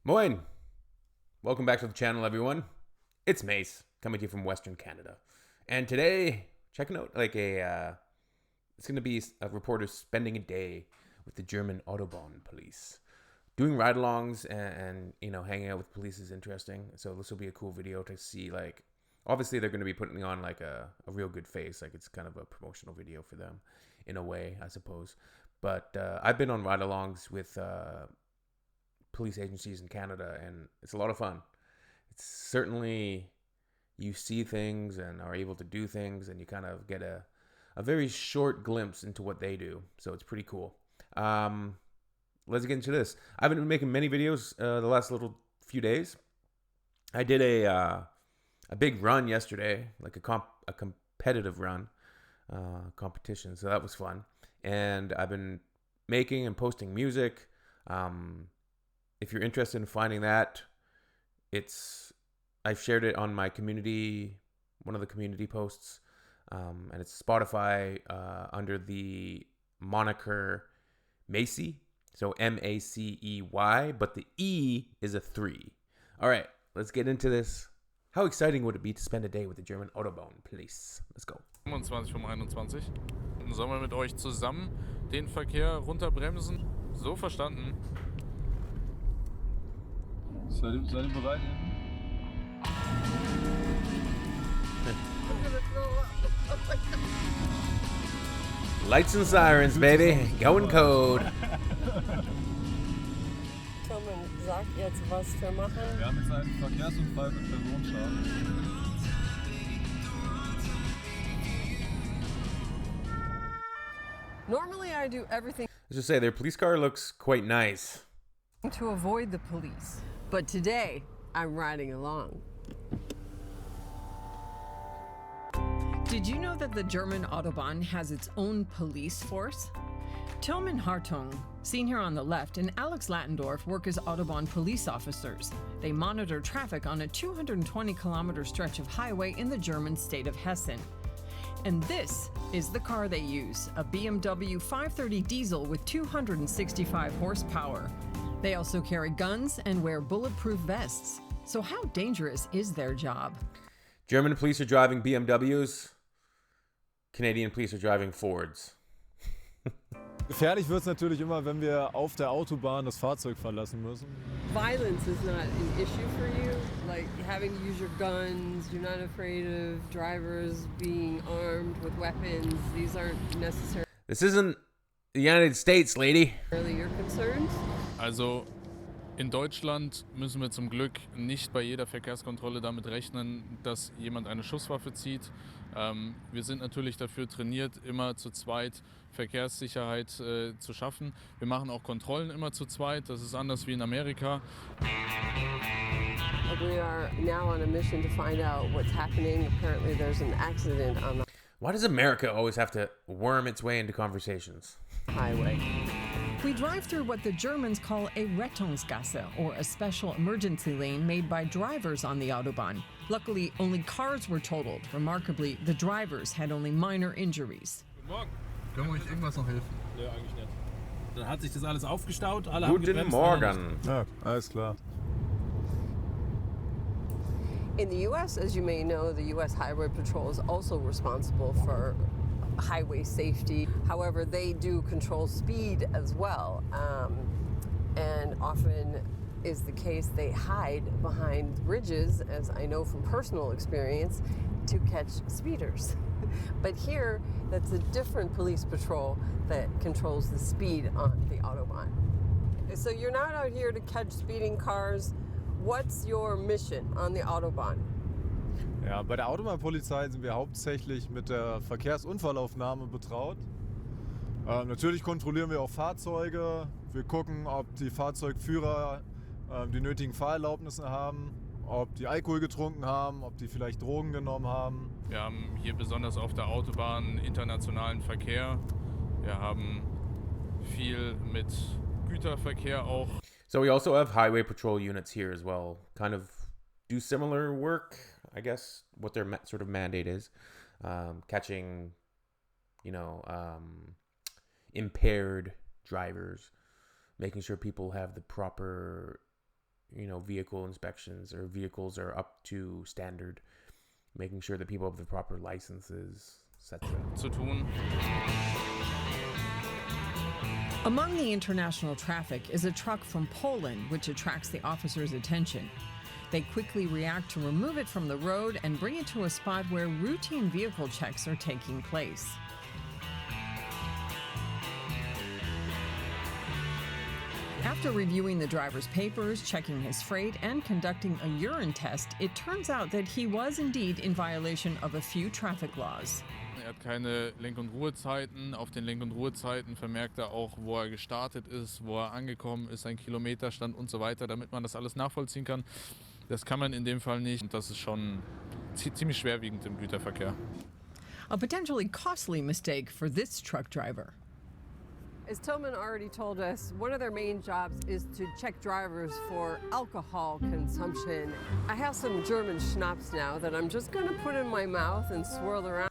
Moin! Welcome back to the channel, everyone. It's Mace, coming to you from Western Canada. And today, checking out it's going to be a reporter spending a day with the German Autobahn police. Doing ride-alongs and hanging out with police is interesting. So this will be a cool video to see, obviously they're going to be putting on a real good face. It's kind of a promotional video for them in a way, I suppose. But I've been on ride-alongs with police agencies in Canada, and it's a lot of fun. It's certainly, you see things and are able to do things, and you kind of get a very short glimpse into what they do. So it's pretty cool. Let's get into this. I've been making many videos the last few days. I did a big run yesterday, like a competitive run, competition. So that was fun. And I've been making and posting music. If you're interested in finding that, I've shared it on my community, one of the community posts, and it's Spotify under the moniker Macy, so Macey, but the E is a 3. All right, let's get into this. How exciting would it be to spend a day with the German Autobahn police? Let's go. 25 vom 21. Sollen wir mit euch zusammen den Verkehr runterbremsen? So verstanden. Seid ihr bereit? Lights and sirens, baby. Going code. Tillman sagt jetzt, was wir machen. Wir haben jetzt einen Verkehrsunfall mit Personenschaden. Normally I do everything Let's just say their police car looks quite nice. to avoid the police, but today I'm riding along. Did you know that the German Autobahn has its own police force? Tillman Hartung, seen here on the left, and Alex Lattendorf work as Autobahn police officers. They monitor traffic on a 220-kilometer stretch of highway in the German state of Hessen. And this is the car they use, a BMW 530 diesel with 265 horsepower. They also carry guns and wear bulletproof vests. So how dangerous is their job? German police are driving BMWs. Canadian police are driving Fords. Gefährlich wird es natürlich immer, wenn wir auf der Autobahn das Fahrzeug verlassen müssen. Violence is not an issue for you, like having to use your guns, you're not afraid of drivers being armed with weapons, these aren't necessarily This isn't the United States, lady. your concerns. Also in Deutschland müssen wir zum Glück nicht bei jeder Verkehrskontrolle damit rechnen, dass jemand eine Schusswaffe zieht. Wir sind natürlich dafür trainiert, immer zu zweit Verkehrssicherheit zu schaffen. Wir machen auch Kontrollen immer zu zweit. Das ist anders wie in Amerika. We are now on a mission to find out what's happening. Apparently there's an accident on the Why does America always have to worm its way into conversations? highway. We drive through what the Germans call a Rettungsgasse, or a special emergency lane made by drivers on the Autobahn. Luckily, only cars were totaled. Remarkably, the drivers had only minor injuries. Guten Morgen. Können wir euch irgendwas noch helfen? Nö, eigentlich nicht. Dann hat sich das alles aufgestaut, alle Guten haben gebremst, alle nicht. Morgen. Ja, alles klar. In the U.S., as you may know, the U.S. Highway Patrol is also responsible for highway safety. However, they do control speed as well. And often is the case, they hide behind bridges, as I know from personal experience, to catch speeders. But here, that's a different police patrol that controls the speed on the Autobahn. So you're not out here to catch speeding cars. What's your mission on the Autobahn? Ja, bei der Autobahnpolizei sind wir hauptsächlich mit der Verkehrsunfallaufnahme betraut. Natürlich kontrollieren wir auch Fahrzeuge. Wir gucken, ob die Fahrzeugführer die nötigen Fahrerlaubnisse haben, ob die Alkohol getrunken haben, ob die vielleicht Drogen genommen haben. Wir haben hier besonders auf der Autobahn internationalen Verkehr. Wir haben viel mit Güterverkehr auch. So we also have highway patrol units here as well. Kind of do similar work, I guess, what their sort of mandate is. Catching, impaired drivers, making sure people have the proper, vehicle inspections or vehicles are up to standard, making sure that people have the proper licenses, etc. Zu tun. Among the international traffic is a truck from Poland, which attracts the officers' attention. They quickly react to remove it from the road and bring it to a spot where routine vehicle checks are taking place. After reviewing the driver's papers, checking his freight, and conducting a urine test, it turns out that he was indeed in violation of a few traffic laws. Er hat keine Lenk- und Ruhezeiten. Auf den Lenk- und Ruhezeiten vermerkt er auch, wo er gestartet ist, wo er angekommen ist, sein Kilometerstand und so weiter, damit man das alles nachvollziehen kann. Das kann man in dem Fall nicht. Und das ist schon ziemlich schwerwiegend im Güterverkehr. A potentially costly mistake for this truck driver. As Tillman already told us, one of their main jobs is to check drivers for alcohol consumption. I have some German schnapps now that I'm just going to put in my mouth and swirl around.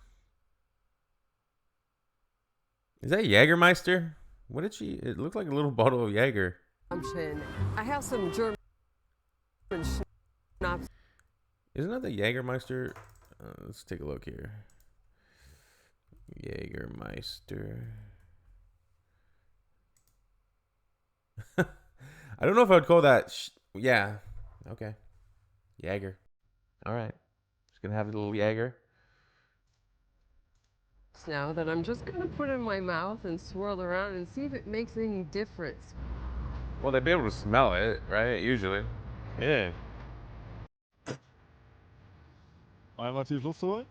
Is that Jägermeister? What did she? It looked like a little bottle of Jäger. I have some German schnapps. Isn't that the Jägermeister? Let's take a look here. Jägermeister. I don't know if I would call that. Yeah. Okay. Jäger. All right. Just gonna have a little Jäger. Now that I'm just going to put in my mouth and swirl around and see if it makes any difference. Well, they'd be able to smell it, right? Usually. Yeah. Einmal tief Luft holen.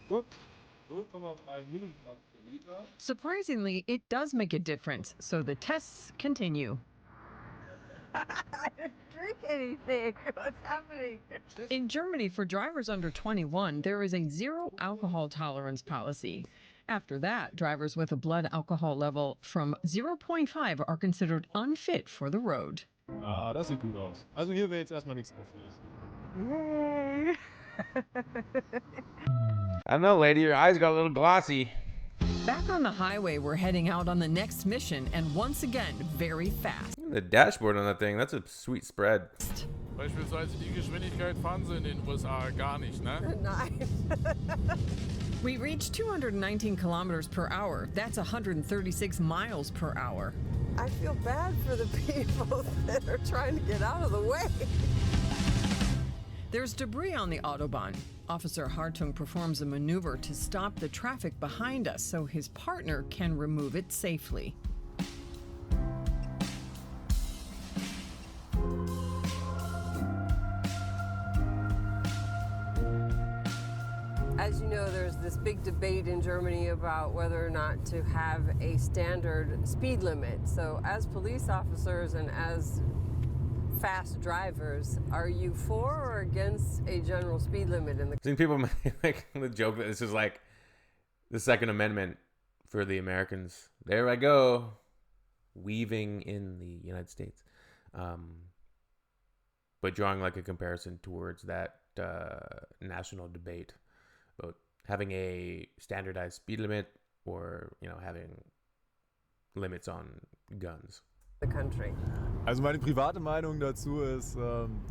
Gut. Surprisingly, it does make a difference, so the tests continue. I didn't drink anything. What's happening? In Germany, for drivers under 21, there is a zero alcohol tolerance policy. After that, drivers with a blood alcohol level from 0.5 are considered unfit for the road. Ah, das sieht gut aus. Also hier wäre jetzt erstmal nichts auffällig. Yay. I don't know, lady. Your eyes got a little glossy. Back on the highway, we're heading out on the next mission, and once again, very fast. The dashboard on that thing, that's a sweet spread. Beispielsweise die Geschwindigkeit fahren sie in den USA gar nicht, ne? Nice. We reached 219 kilometers per hour. That's 136 miles per hour. I feel bad for the people that are trying to get out of the way. There's debris on the Autobahn. Officer Hartung performs a maneuver to stop the traffic behind us so his partner can remove it safely. As you know, there's this big debate in Germany about whether or not to have a standard speed limit. So as police officers and as fast drivers, are you for or against a general speed limit in the I think people make the joke that this is like the Second Amendment for the Americans. There I go, weaving in the United States. But drawing like a comparison towards that national debate about having a standardized speed limit or, having limits on guns. the country? Also meine private Meinung dazu ist,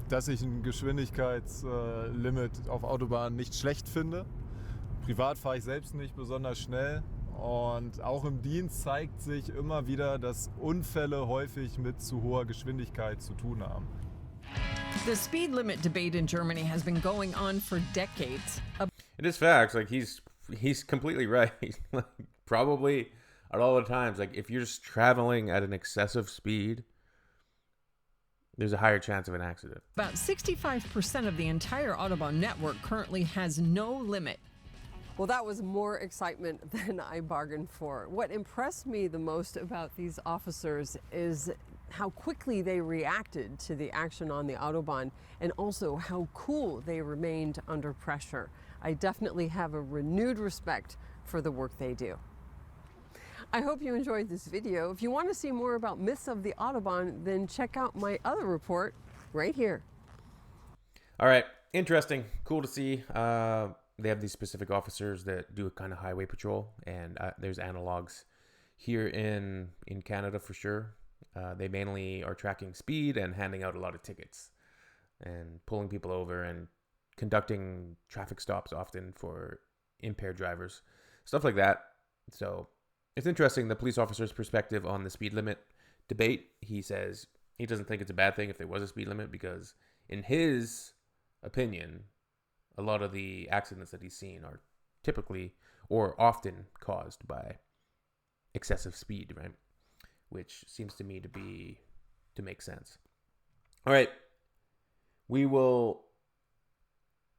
dass ich ein Geschwindigkeitslimit auf Autobahnen nicht schlecht finde. Privat fahre ich selbst nicht besonders schnell und auch im Dienst zeigt sich immer wieder, dass Unfälle häufig mit zu hoher Geschwindigkeit zu tun haben. The speed limit debate in Germany has been going on for decades. It is facts. Like he's completely right. Like, probably at all the times, like if you're just traveling at an excessive speed, there's a higher chance of an accident. About 65% of the entire Autobahn network currently has no limit. Well, that was more excitement than I bargained for. What impressed me the most about these officers is how quickly they reacted to the action on the Autobahn and also how cool they remained under pressure. I definitely have a renewed respect for the work they do. I hope you enjoyed this video. If you want to see more about myths of the Autobahn, then check out my other report right here. All right, interesting, cool to see. they have these specific officers that do a kind of highway patrol, and there's analogs here in Canada for sure. They mainly are tracking speed and handing out a lot of tickets and pulling people over and conducting traffic stops often for impaired drivers, stuff like that. So it's interesting, the police officer's perspective on the speed limit debate. He says he doesn't think it's a bad thing if there was a speed limit because in his opinion, a lot of the accidents that he's seen are typically or often caused by excessive speed, right? Which seems to me to make sense. All right. We will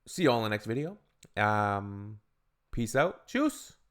see you all in the next video. Peace out. Tschüss.